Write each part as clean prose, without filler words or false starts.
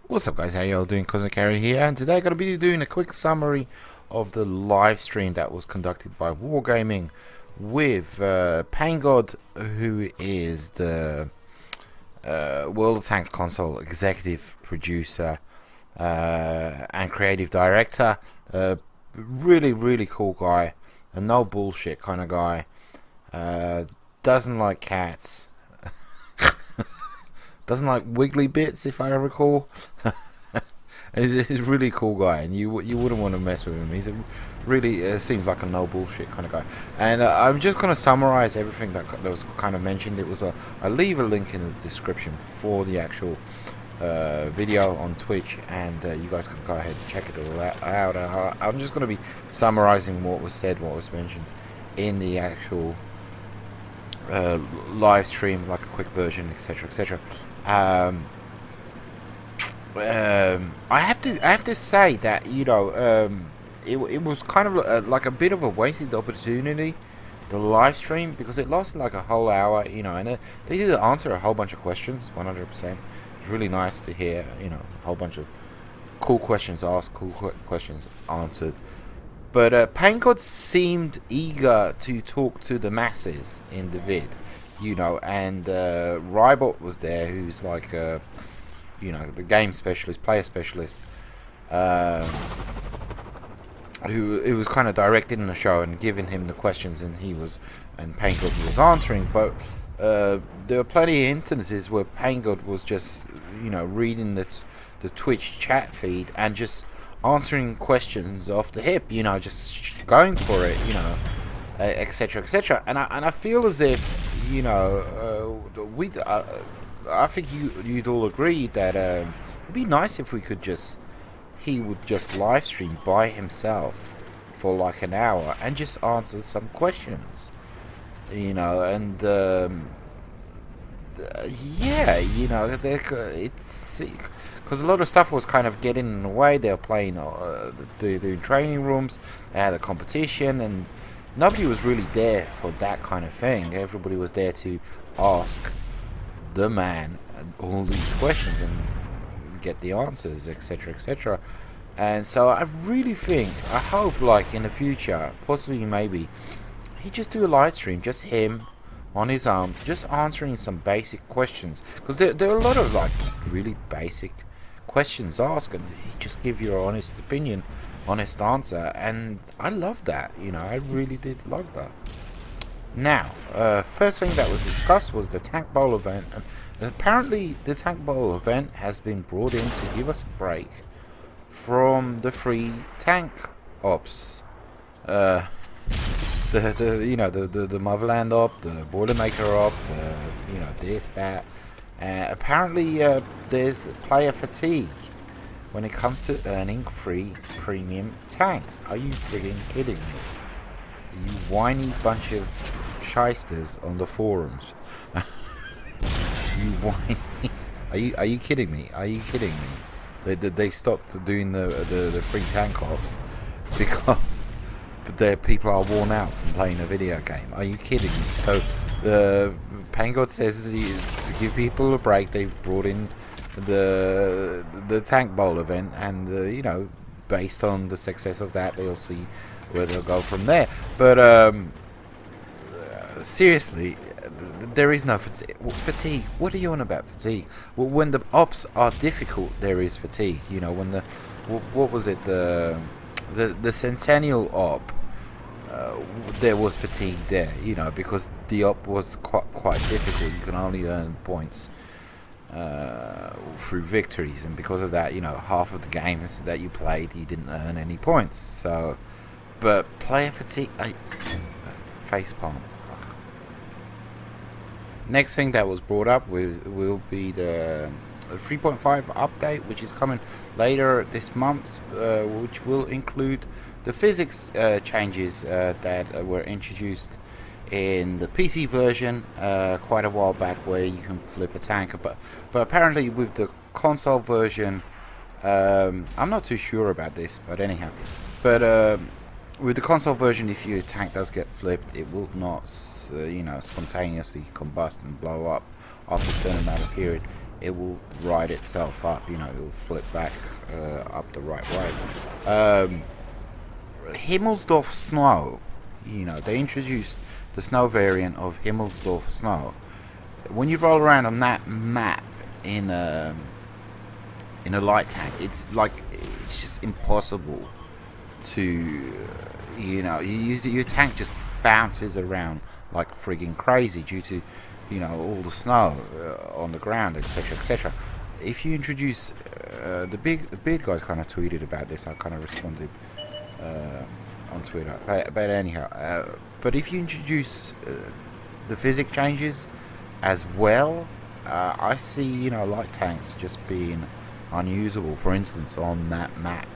What's up, guys? How y'all doing? Cousin Carry here, and today I'm going to be doing a quick summary of the live stream that was conducted by Wargaming with PAINGOD, who is the World of Tanks console executive producer and creative director. Really cool guy, a no bullshit kind of guy. Doesn't like cats. Doesn't like wiggly bits, if I recall. He's a really cool guy, and you wouldn't want to mess with him. He's a really seems like a no bullshit kind of guy. And I'm just gonna summarize everything that was kind of mentioned. I'll leave a link in the description for the actual video on Twitch, and you guys can go ahead and check it all out. I'm just gonna be summarizing what was said, what was mentioned in the actual live stream, like a quick version, etc. I have to say that it was kind of like a bit of a wasted opportunity, the live stream, because it lasted like a whole hour, and they did answer a whole bunch of questions, 100%. It's really nice to hear, a whole bunch of cool questions asked, cool questions answered. But PAINGOD seemed eager to talk to the masses in the vid, and Rybot was there, who's like the game specialist, player specialist, who it was kind of directing the show and giving him the questions, and PAINGOD was answering. But there were plenty of instances where PAINGOD was just reading the Twitch chat feed and just answering questions off the hip, just going for it, etc. And I feel as if I think you'd all agree that it'd be nice if he would just live stream by himself for like an hour and just answer some questions, and yeah, it's because a lot of stuff was kind of getting in the way. They were playing, doing training rooms, they had a competition, and nobody was really there for that kind of thing. Everybody was there to ask the man all these questions and get the answers, etc. And so I hope, like in the future, possibly maybe, he just do a live stream, just him on his own, just answering some basic questions, because there are a lot of like really basic questions asked, and he just give your honest opinion, honest answer, and I love that. I really did love that. Now, first thing that was discussed was the Tank Bowl event, and apparently the Tank Bowl event has been brought in to give us a break from the free tank ops. The Motherland op, the Boilermaker op, this, that. Apparently there's player fatigue when it comes to earning free premium tanks. Are you friggin' kidding me? You whiny bunch of shysters on the forums. You whiny. Are you kidding me? Are you kidding me? They stopped doing the free tank ops because their people are worn out from playing a video game. Are you kidding me? So the PAINGOD says to give people a break, they've brought in the Tank Bowl event, and based on the success of that, they'll see where they'll go from there. But seriously, there is no fatigue. What are you on about fatigue? Well, when the ops are difficult, there is fatigue. When what was it, the Centennial op, there was fatigue there, because the op was quite difficult. You can only earn points through victories, and because of that, half of the games that you played, you didn't earn any points. So, but player fatigue, facepalm. Next thing that was brought up will be the 3.5 update, which is coming later this month, which will include the physics changes that were introduced in the PC version quite a while back, where you can flip a tank. But apparently with the console version, I'm not too sure about this, but anyhow. But with the console version, if your tank does get flipped, it will not, spontaneously combust and blow up after a certain amount of period. it will ride itself up. You know, it will flip back up the right way. Himmelsdorf Snow. You know, they introduced the snow variant of Himmelsdorf Snow. When you roll around on that map in a light tank, it's just impossible to, you know, your tank just bounces around like frigging crazy due to, you know, all the snow on the ground, etc., etc. If you introduce the beard guys kind of tweeted about this, I kind of responded on Twitter. But anyhow, but if you introduce the physics changes as well, I see, you know, light tanks just being unusable. For instance, on that map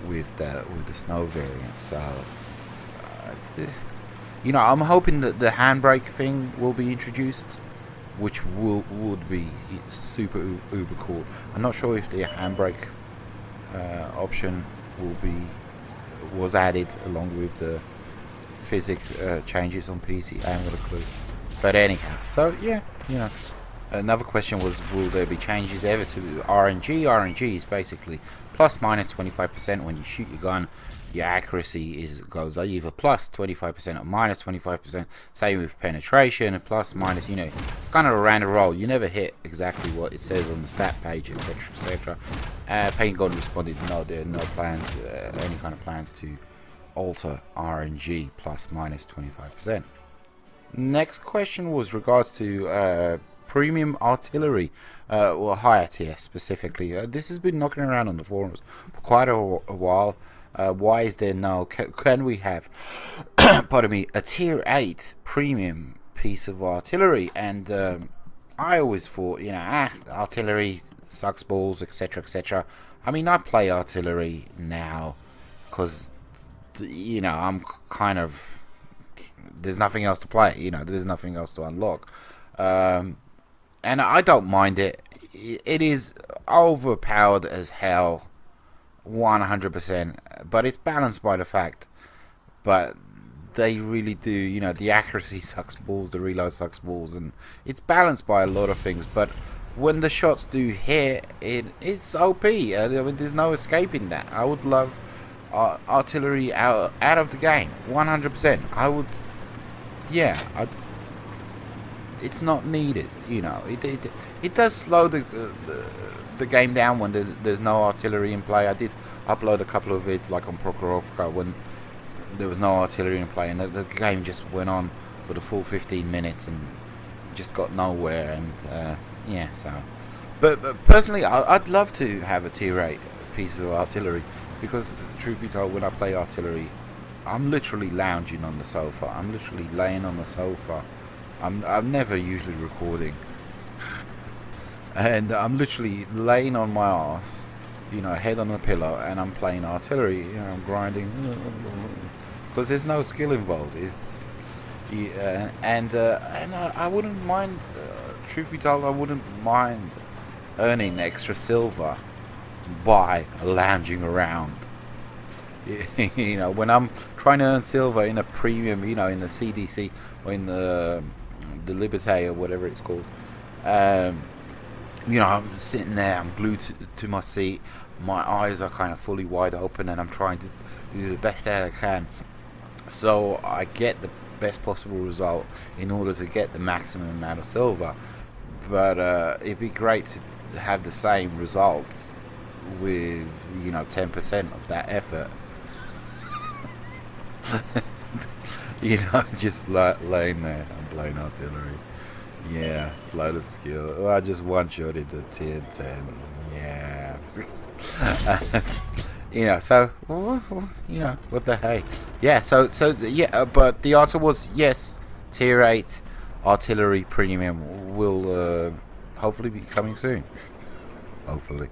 with the snow variant. So, you know, I'm hoping that the handbrake thing will be introduced, which would be super uber cool. I'm not sure if the handbrake option was added along with the physics changes on PC. I haven't got a clue. But anyhow, so yeah, you know. Another question was, will there be changes ever to RNG? RNG is basically plus minus 25% when you shoot your gun. Your accuracy goes either plus 25% or minus 25%. Same with penetration, and plus minus. You know, it's kind of a random roll. You never hit exactly what it says on the stat page, etc., etc. PAINGOD responded, no, there are no plans, any kind of plans to alter RNG plus minus 25%. Next question was regards to premium artillery, or higher tier specifically. This has been knocking around on the forums for quite a while. Why is there no? Can we have, pardon me, a tier 8 premium piece of artillery? And I always thought, you know, artillery sucks balls, etc., etc. I mean, I play artillery now because, you know, I'm kind of, there's nothing else to play. You know, there's nothing else to unlock. And I don't mind it. It is overpowered as hell, 100%. But it's balanced by the fact. But they really do, you know, the accuracy sucks balls, the reload sucks balls, and it's balanced by a lot of things. But when the shots do hit, it's OP. I mean, there's no escaping that. I would love artillery out of the game, 100%. I would, yeah, it's not needed, you know. It does slow the game down when there's no artillery in play. I did upload a couple of vids like on Prokhorovka when there was no artillery in play, and the game just went on for the full 15 minutes and just got nowhere. And yeah, so. But personally, I'd love to have a tier 8 piece of artillery, because truth be told, when I play artillery, I'm literally lounging on the sofa. I'm literally laying on the sofa. I'm never usually recording, and I'm literally laying on my ass, you know, head on a pillow, and I'm playing artillery. You know, I'm grinding because there's no skill involved. And I wouldn't mind. Truth be told, I wouldn't mind earning extra silver by lounging around. You know, when I'm trying to earn silver in a premium, you know, in the CDC or in the Liberté or whatever it's called, you know, I'm sitting there, I'm glued to my seat, my eyes are kind of fully wide open, and I'm trying to do the best that I can, so I get the best possible result in order to get the maximum amount of silver. But it'd be great to have the same result with, you know, 10% of that effort. You know, just laying there and playing artillery. Yeah, slow the skill. Oh, I just one-shotted the tier 10. Yeah. You know, so, you know, what the hey. Yeah, so yeah, but the answer was yes, tier 8 artillery premium will hopefully be coming soon. Hopefully.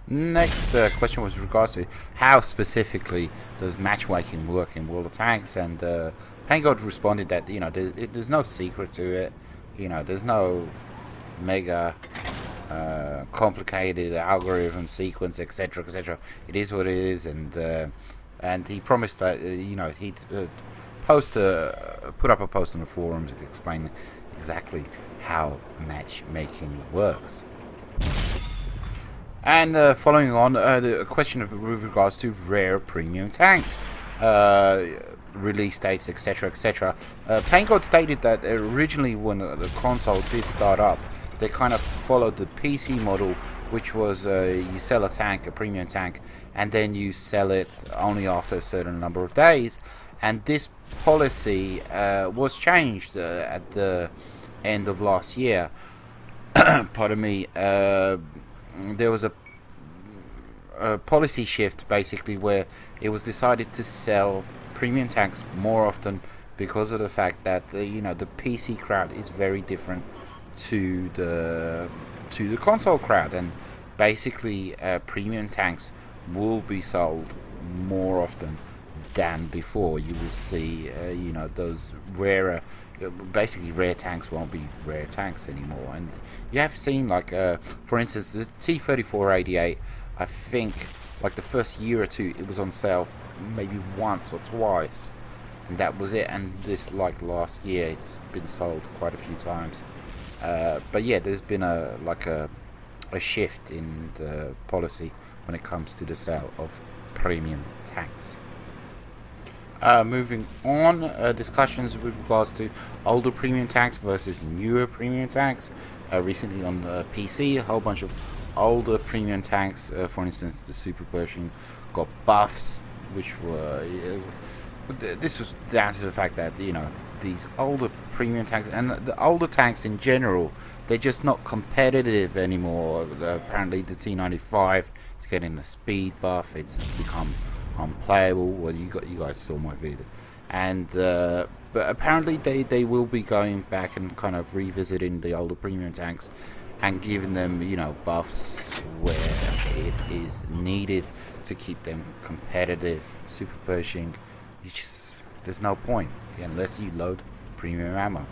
Next question was in regards to how specifically does matchmaking work in World of Tanks, and PAINGOD responded that, you know, there's no secret to it. You know, there's no mega complicated algorithm sequence, etc., etc. It is what it is, and he promised that you know, he'd put up a post on the forums to explain exactly how matchmaking works. And following on, the question with regards to rare premium tanks, release dates, etc., etc. PAINGOD stated that originally when the console did start up, they kind of followed the PC model, which was you sell a tank, a premium tank, and then you sell it only after a certain number of days. And this policy was changed at the end of last year. Pardon me. There was a policy shift basically where it was decided to sell premium tanks more often because of the fact that the PC crowd is very different to the console crowd, and basically premium tanks will be sold more often than before. You will see those rarer, basically rare tanks won't be rare tanks anymore. And you have seen, like for instance, the T-3488, I think like the first year or two it was on sale maybe once or twice, and that was it. And this, like last year, it's been sold quite a few times. But yeah, there's been a shift in the policy when it comes to the sale of premium tanks. Moving on, discussions with regards to older premium tanks versus newer premium tanks. Recently on the PC, a whole bunch of older premium tanks, for instance the Super Pershing, got buffs, which were this was down to the fact that these older premium tanks and the older tanks in general, they're just not competitive anymore. Apparently the T95 is getting a speed buff. It's become unplayable. Well, you guys saw my video, and but apparently they will be going back and kind of revisiting the older premium tanks and giving them buffs where it is needed to keep them competitive. Super Pershing, there's no point unless you load premium ammo.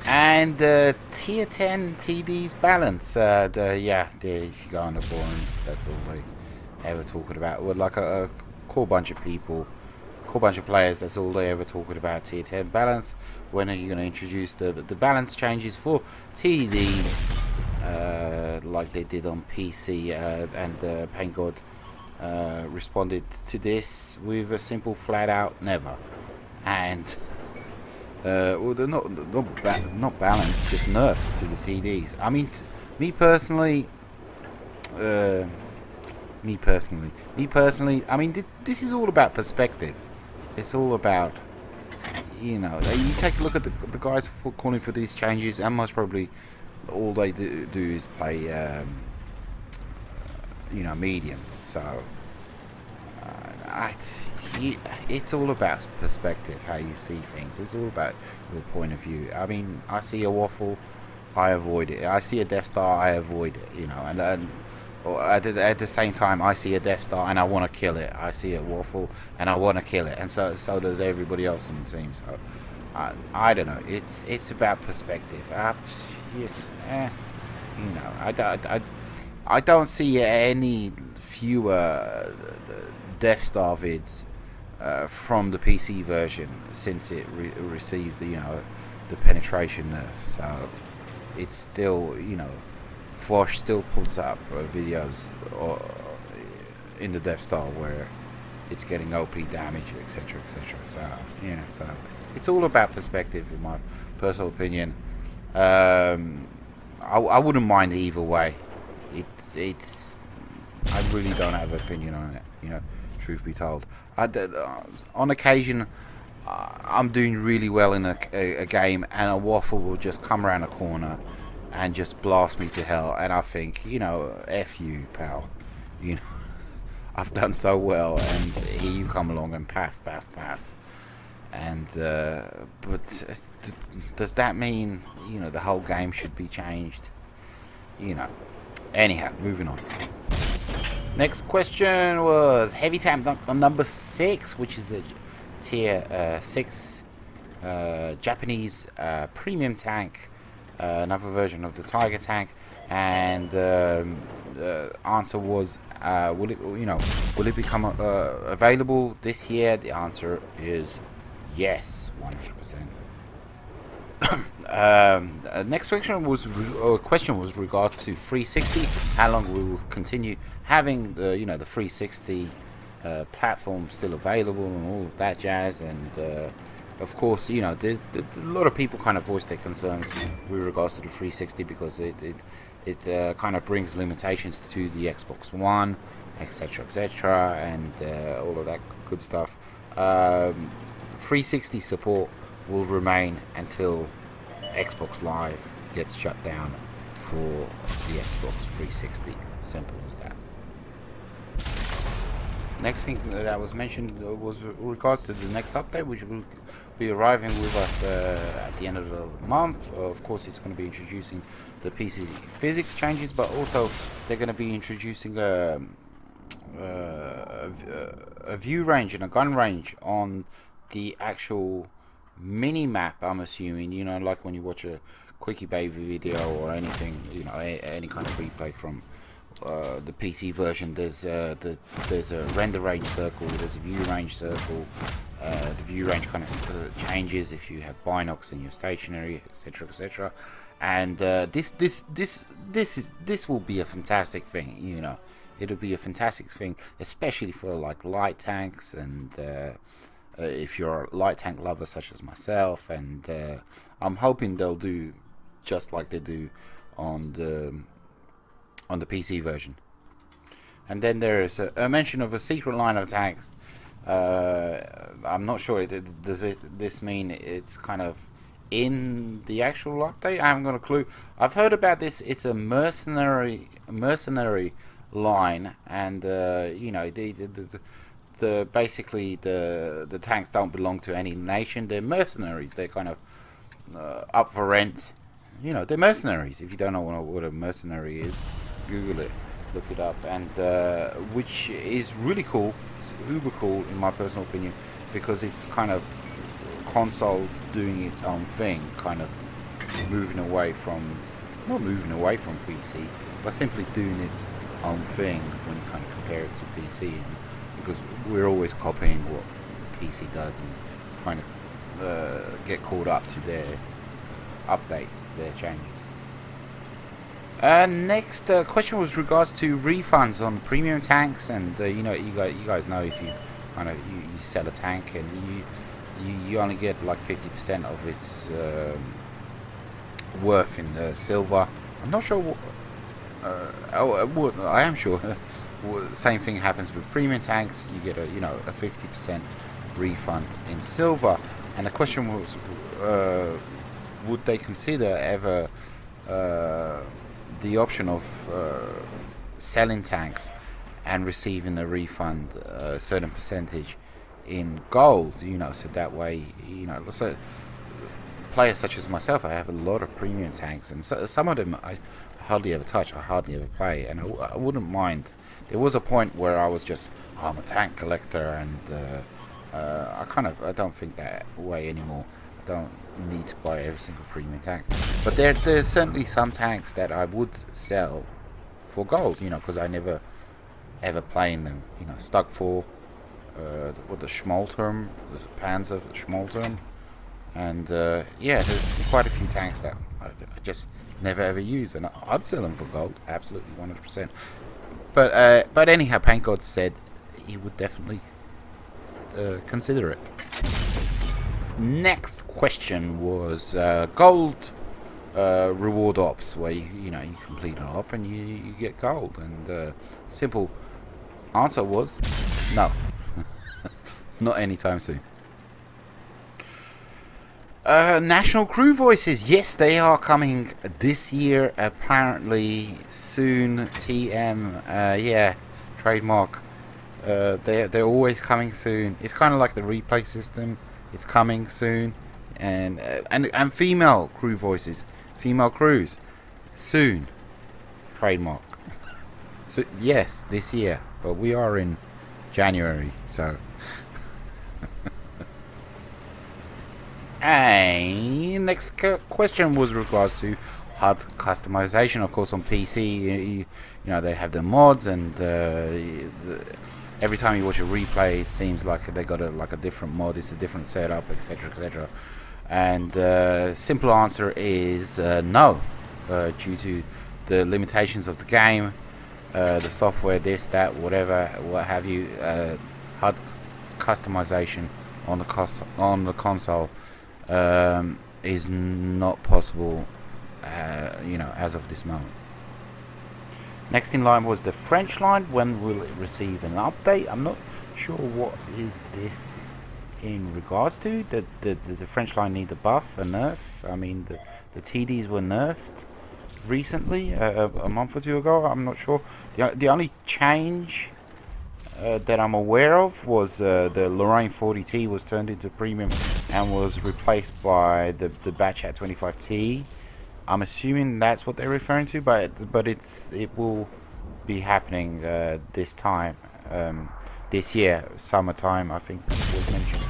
And tier 10 TD's balance, if you go on the forums, that's all they ever talking about. Well, like a core bunch of people, core bunch of players, that's all they ever talking about, tier 10 balance. When are you going to introduce the balance changes for TDs, like they did on PC? And PAINGOD responded to this with a simple flat out never. And well, they're not balanced, just nerfs to the TDs. I mean, me personally, I mean, this is all about perspective. It's all about, you take a look at the guys calling for these changes, and most probably all they do is play, mediums. So it's all about perspective, how you see things. It's all about your point of view. I mean, I see a waffle, I avoid it. I see a Death Star, I avoid it. And or at the same time, I see a Death Star and I want to kill it. I see a waffle and I want to kill it, and so does everybody else in the team. So I don't know. It's about perspective. I don't see any fewer Death Star vids from the PC version since it received the penetration nerf. So it's still, Fosh still puts up videos in the Death Star where it's getting OP damage, etc., etc. So it's all about perspective, in my personal opinion. I wouldn't mind either way. I really don't have an opinion on it. Truth be told, on occasion I'm doing really well in a game, and a waffle will just come around a corner and just blast me to hell, and I think, F you, pal. I've done so well, and here you come along and paff. And but does that mean the whole game should be changed? Anyhow, moving on. Next question was heavy tank number 6, which is a tier 6 Japanese premium tank, another version of the Tiger tank. And the answer was, will it become available this year? The answer is yes, 100%. Next question was regards to 360. How long we will continue having the the 360 platform still available and all of that jazz. And of course, there's a lot of people kind of voice their concerns with regards to the 360 because it kind of brings limitations to the Xbox One, etc., etc., and all of that good stuff. 360 support will remain until Xbox Live gets shut down for the Xbox 360. Simple as that. Next thing that was mentioned was regards to the next update, which will be arriving with us at the end of the month. Of course, it's going to be introducing the PC physics changes, but also they're going to be introducing a view range and a gun range on the actual mini map. I'm assuming, like when you watch a quickie baby video or anything, any kind of replay from the PC version. There's a render range circle, there's a view range circle. The view range kind of changes if you have binocs in your stationary, etc., etc. And this will be a fantastic thing. It'll be a fantastic thing, especially for like light tanks and if you're a light tank lover such as myself. And I'm hoping they'll do just like they do on the PC version. And then there is a mention of a secret line of tanks. I'm not sure. Does this mean it's kind of in the actual update? I haven't got a clue. I've heard about this. It's a mercenary line, and the basically the tanks don't belong to any nation. They're mercenaries. They're kind of up for rent. They're mercenaries. If you don't know what a mercenary is, Google it, look it up, and which is really cool. It's uber cool in my personal opinion, because it's kind of console doing its own thing, kind of not moving away from PC, but simply doing its own thing when you kind of compare it to PC. Because we're always copying what PC does and trying to get caught up to their updates, to their changes. Next question was regards to refunds on premium tanks, and you guys know if you kind of you sell a tank and you only get like 50% of its worth in the silver. I'm not sure what. I am sure. Same thing happens with premium tanks. You get a 50% refund in silver. And the question was, would they consider ever the option of selling tanks and receiving a refund, a certain percentage in gold? So that way, so players such as myself, I have a lot of premium tanks, and some of them I hardly ever touch, I hardly ever play, and I wouldn't mind. There was a point where I was just, I'm a tank collector, and I don't think that way anymore. I don't need to buy every single premium tank, but there's certainly some tanks that I would sell for gold, because I never ever play in them. Stuck for the Schmalturm, the Panzer Schmalturm, and there's quite a few tanks that I just never ever use, and I'd sell them for gold, absolutely 100%. But anyhow, PAINGOD said he would definitely consider it. Next question was gold reward ops, where you complete an op and you get gold, and simple answer was no. Not anytime soon. National crew voices, yes, they are coming this year, apparently soon. TM, trademark. They're always coming soon. It's kind of like the replay system. It's coming soon, and female crew voices, female crews, soon. Trademark. So yes, this year, but we are in January, so. And next question was regards to HUD customization. Of course, on PC, they have the mods, and every time you watch a replay, it seems like they got a different mod. It's a different setup, etc., etc. And simple answer is no, due to the limitations of the game, the software, this, that, whatever, what have you, HUD customization on the console is not possible, as of this moment. Next in line was the French line. When will it receive an update? I'm not sure what is this in regards to. Does the French line need a buff, a nerf? I mean, the TDs were nerfed recently, a month or two ago. I'm not sure. The only change that I'm aware of was the Lorraine 40T was turned into premium and was replaced by the Batchat 25T. I'm assuming that's what they're referring to, but it will be happening this time, this year, summertime, I think was mentioned.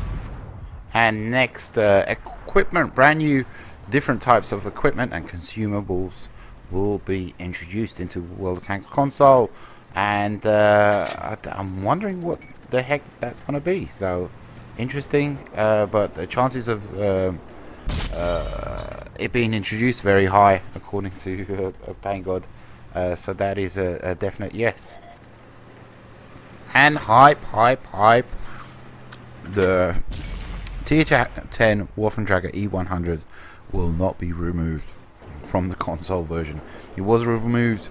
And next, equipment, brand new, different types of equipment and consumables will be introduced into World of Tanks console, and I'm wondering what the heck that's gonna be. So interesting, but the chances of it being introduced very high, according to PAINGOD. So that is a definite yes. And hype. The Tier 10 Waffentrager E100 will not be removed from the console version. It was removed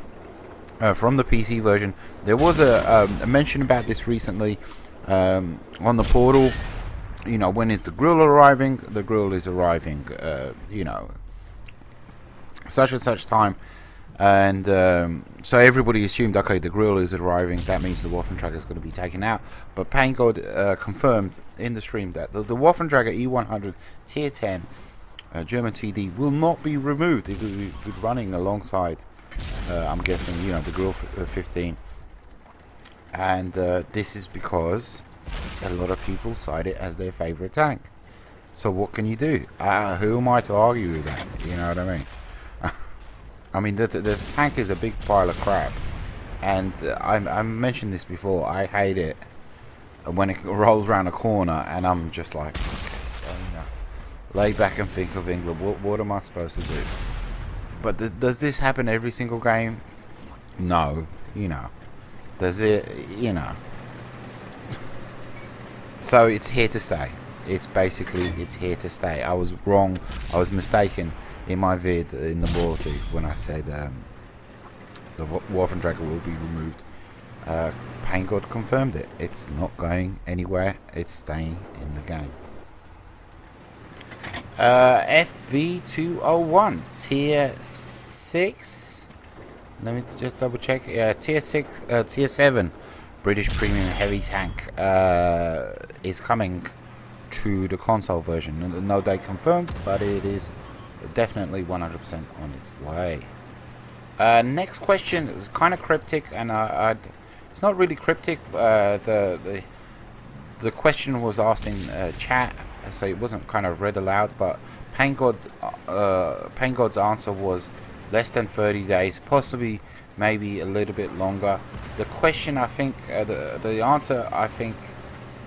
from the PC version. There was a mention about this recently on the portal. When is the grill arriving? The grill is arriving, such and such time. And so everybody assumed, okay, the grill is arriving, that means the Waffentrager is going to be taken out. But PAINGOD confirmed in the stream that the Waffentrager E100 Tier 10 German TD will not be removed. It will be running alongside, I'm guessing, the grill 15. And this is because a lot of people cite it as their favorite tank. So what can you do? Who am I to argue with that? You know what I mean? I mean, the tank is a big pile of crap, and I mentioned this before. I hate it when it rolls around a corner, and I'm just like, okay, lay back and think of England. What am I supposed to do? But does this happen every single game? No, Does it? So it's here to stay. It's here to stay. I was wrong. I was mistaken in my vid in the Borsig when I said the Waffentrager will be removed. PAINGOD confirmed it. It's not going anywhere. It's staying in the game. FV201 Tier 6. Let me just double check. Tier 6, Tier 7 British Premium Heavy Tank is coming to the console version. No date confirmed, but it is definitely 100% on its way. Next question is kind of cryptic, and it's not really cryptic. The question was asked in chat, so it wasn't kind of read aloud. But PAINGOD's answer was less than 30 days, possibly maybe a little bit longer. The question, I think, the answer, I think,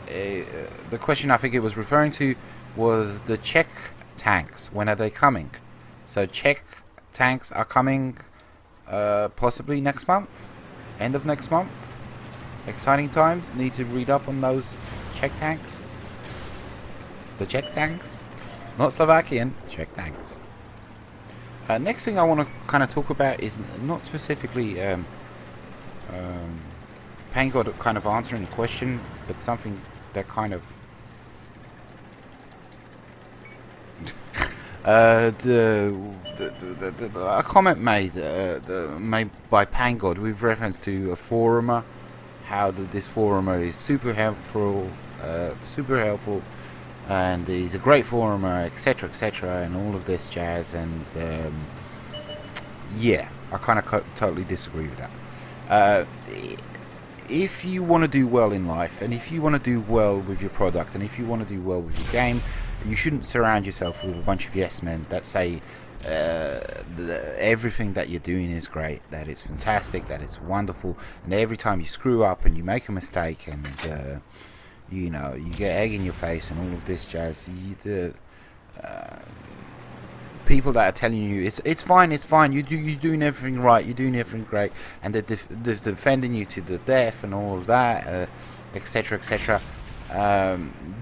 the question I think it was referring to was the Czech tanks. When are they coming? So Czech tanks are coming possibly next month, end of next month. Exciting times. Need to read up on those Czech tanks. The Czech tanks, not Slovakian, Czech tanks. Next thing I want to kind of talk about is not specifically PAINGOD kind of answering the question, but something that kind of a comment made made by PAINGOD with reference to a forumer, how this forumer is super helpful, and he's a great forumer, etc., etc., and all of this jazz. And yeah, I kind of totally disagree with that. If you want to do well in life, and if you want to do well with your product, and if you want to do well with your game, you shouldn't surround yourself with a bunch of yes men that say everything that you're doing is great, that it's fantastic, that it's wonderful, and every time you screw up and you make a mistake and you get egg in your face and all of this jazz, people that are telling you it's fine, you're doing everything right, you're doing everything great, and they're defending you to the death and all of that, etc., etc.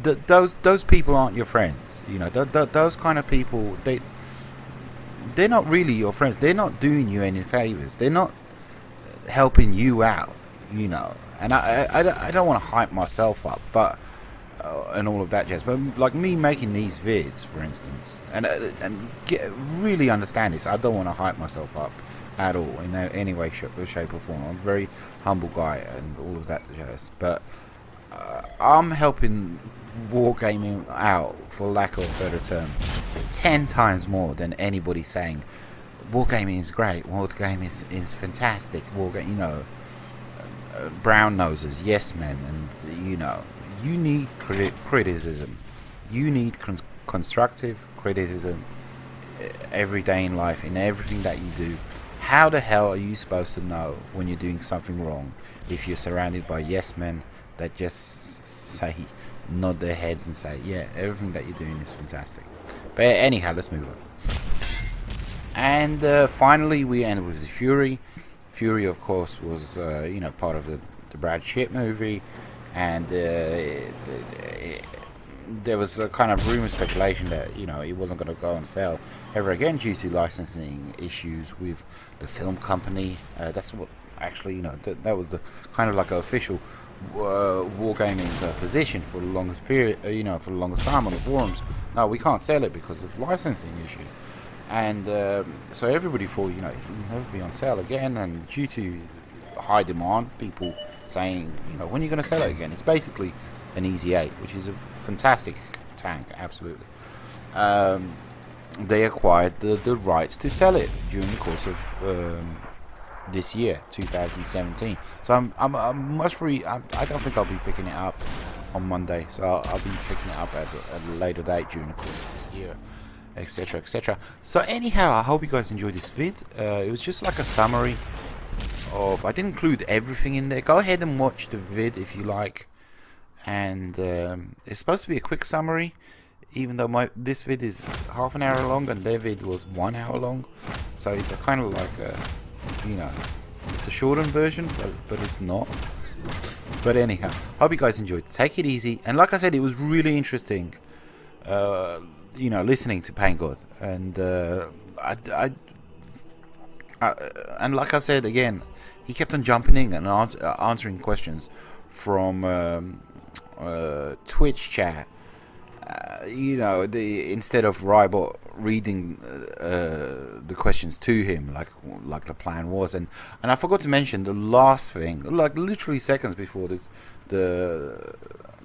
Those people aren't your friends. You know, those kind of people, they're not really your friends. They're not doing you any favors. They're not helping you out. You know, and I don't want to hype myself up, but and all of that jazz. But like me making these vids, for instance, and really understand this. I don't want to hype myself up at all in any way, shape or form. I'm a very humble guy and all of that jazz. But I'm helping wargaming out, for lack of a better term, 10 times more than anybody saying wargaming is great, wargaming is fantastic, wargaming, you know, brown noses, yes men, and you know, you need criticism. You need constructive criticism every day in life, in everything that you do. How the hell are you supposed to know when you're doing something wrong if you're surrounded by yes men that just say, nod their heads and say, yeah, everything that you're doing is fantastic. But anyhow, let's move on. And finally, we end with the Fury. Fury, of course, was you know, part of the Brad Pitt movie, and there was a kind of rumor, speculation that, you know, it wasn't going to go on sale ever again due to licensing issues with the film company. That's what actually, you know, that was the kind of like an official wargaming position for the longest period, you know, for the longest time on the forums. No, we can't sell it because of licensing issues. And so everybody thought, you know, it will never be on sale again, and due to high demand, people saying, you know, when are you going to sell it again? It's basically an Easy 8, which is a fantastic tank, absolutely. They acquired the rights to sell it during the course of this year, 2017. So I don't think I'll be picking it up on Monday, so I'll be picking it up at a later date during the course of this year, etc., etc. So anyhow, I hope you guys enjoyed this vid. It was just like a summary of, I didn't include everything in there. Go ahead and watch the vid if you like, and it's supposed to be a quick summary, even though this vid is half an hour long and their vid was 1 hour long, so it's a kind of like a, you know, it's a shortened version, but it's not. But anyhow, hope you guys enjoyed. Take it easy, and like I said, it was really interesting, you know, listening to PAINGOD, and and like I said again, he kept on jumping in and answering questions from Twitch chat. You know, instead of Rybot reading the questions to him like the plan was, and I forgot to mention the last thing, like literally seconds before this, the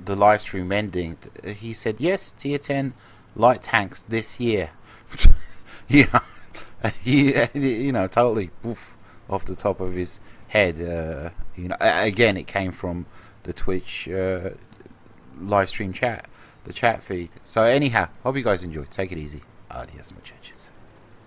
live stream ending, he said, yes, tier 10 light tanks this year. You know, you know, totally poof, off the top of his head. You know, again, it came from the Twitch live stream chat, the chat feed. So anyhow, hope you guys enjoyed. Take it easy. Adios, muchachos.